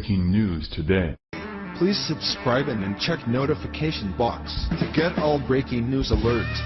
breaking news today. Please subscribe and then check notification box to get all breaking news alerts.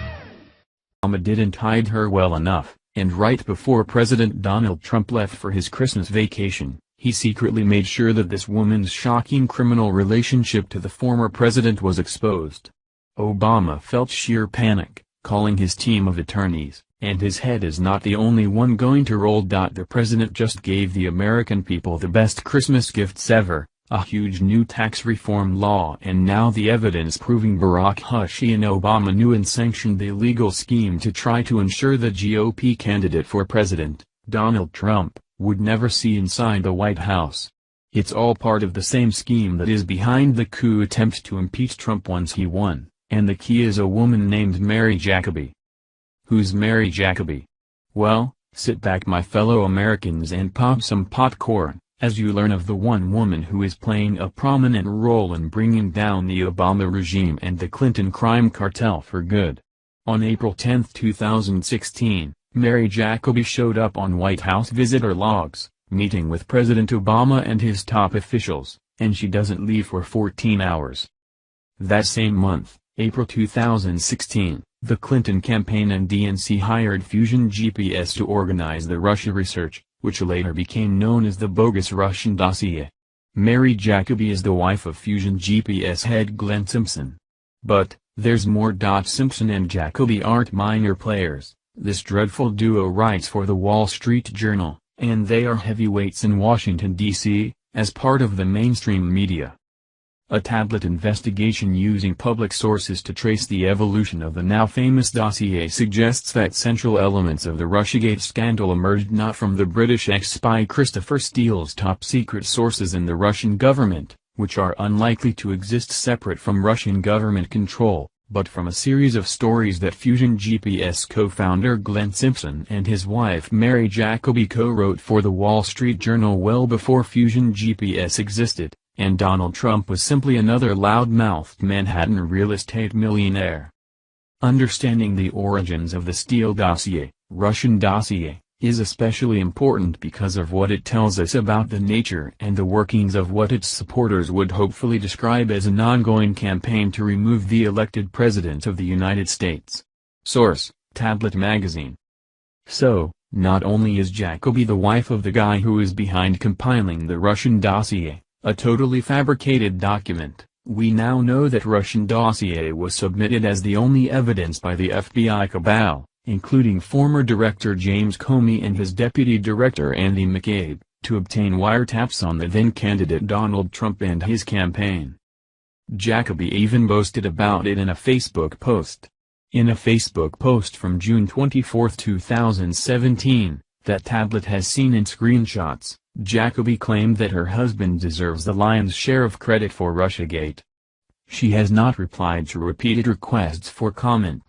Obama didn't hide her well enough, and right before President Donald Trump left for his Christmas vacation, he secretly made sure that this woman's shocking criminal relationship to the former president was exposed. Obama felt sheer panic, calling his team of attorneys, and his head is not the only one going to roll. The president just gave the American people the best Christmas gifts ever, a huge new tax reform law, and now the evidence proving Barack Hussien Obama knew and sanctioned the illegal scheme to try to ensure the GOP candidate for president, Donald Trump, would never see inside the White House. It's all part of the same scheme that is behind the coup attempt to impeach Trump once he won, and the key is a woman named Mary Jacoby. Who's Mary Jacoby? Well, sit back my fellow Americans and pop some popcorn, as you learn of the one woman who is playing a prominent role in bringing down the Obama regime and the Clinton crime cartel for good. On April 10, 2016, Mary Jacoby showed up on White House visitor logs, meeting with President Obama and his top officials, and she doesn't leave for 14 hours. That same month, April 2016, the Clinton campaign and DNC hired Fusion GPS to organize the Russia research, which later became known as the bogus Russian dossier. Mary Jacoby is the wife of Fusion GPS head Glenn Simpson. But, there's more. Simpson and Jacoby aren't minor players. This dreadful duo writes for the Wall Street Journal, and they are heavyweights in Washington, D.C., as part of the mainstream media. A tablet investigation using public sources to trace the evolution of the now famous dossier suggests that central elements of the Russiagate scandal emerged not from the British ex-spy Christopher Steele's top-secret sources in the Russian government, which are unlikely to exist separate from Russian government control, but from a series of stories that Fusion GPS co-founder Glenn Simpson and his wife Mary Jacoby co-wrote for the Wall Street Journal well before Fusion GPS existed, and Donald Trump was simply another loud-mouthed Manhattan real estate millionaire. Understanding the origins of the Steele dossier, Russian dossier, is especially important because of what it tells us about the nature and the workings of what its supporters would hopefully describe as an ongoing campaign to remove the elected President of the United States. Source: Tablet Magazine. So, not only is Jacoby the wife of the guy who is behind compiling the Russian dossier, a totally fabricated document, we now know that Russian dossier was submitted as the only evidence by the FBI cabal, including former Director James Comey and his Deputy Director Andy McCabe, to obtain wiretaps on the then-candidate Donald Trump and his campaign. Jacoby even boasted about it in a Facebook post. In a Facebook post from June 24, 2017, that tablet has seen in screenshots, Jacoby claimed that her husband deserves the lion's share of credit for Russiagate. She has not replied to repeated requests for comment.